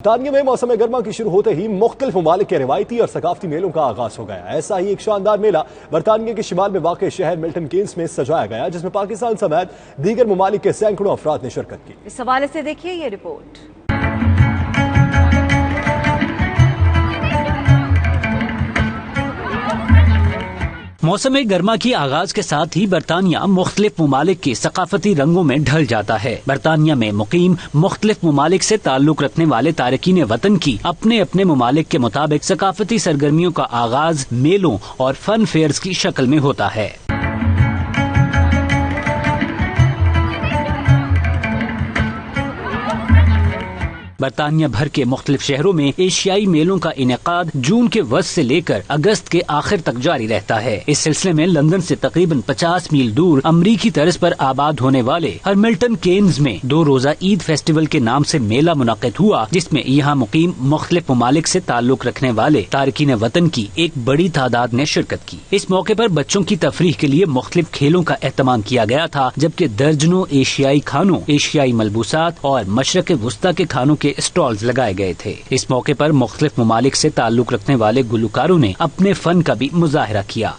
برطانیہ میں موسم گرما کی شروع ہوتے ہی مختلف ممالک کے روایتی اور ثقافتی میلوں کا آغاز ہو گیا۔ ایسا ہی ایک شاندار میلہ برطانیہ کے شمال میں واقع شہر ملٹن کینز میں سجایا گیا، جس میں پاکستان سمیت دیگر ممالک کے سینکڑوں افراد نے شرکت کی۔ اس حوالے سے دیکھیے یہ رپورٹ۔ موسم گرما کی آغاز کے ساتھ ہی برطانیہ مختلف ممالک کے ثقافتی رنگوں میں ڈھل جاتا ہے۔ برطانیہ میں مقیم مختلف ممالک سے تعلق رکھنے والے تارکین وطن کی اپنے اپنے ممالک کے مطابق ثقافتی سرگرمیوں کا آغاز میلوں اور فن فیئرز کی شکل میں ہوتا ہے۔ برطانیہ بھر کے مختلف شہروں میں ایشیائی میلوں کا انعقاد جون کے وسط سے لے کر اگست کے آخر تک جاری رہتا ہے۔ اس سلسلے میں لندن سے تقریباً 50 میل دور امریکی طرز پر آباد ہونے والے ملٹن کینز میں 2 روزہ عید فیسٹیول کے نام سے میلہ منعقد ہوا، جس میں یہاں مقیم مختلف ممالک سے تعلق رکھنے والے تارکین وطن کی ایک بڑی تعداد نے شرکت کی۔ اس موقع پر بچوں کی تفریح کے لیے مختلف کھیلوں کا اہتمام کیا گیا تھا، جبکہ درجنوں ایشیائی کھانوں، ایشیائی ملبوسات اور مشرق وسطی کے کھانوں کے اسٹالز لگائے گئے تھے۔ اس موقع پر مختلف ممالک سے تعلق رکھنے والے گلوکاروں نے اپنے فن کا بھی مظاہرہ کیا۔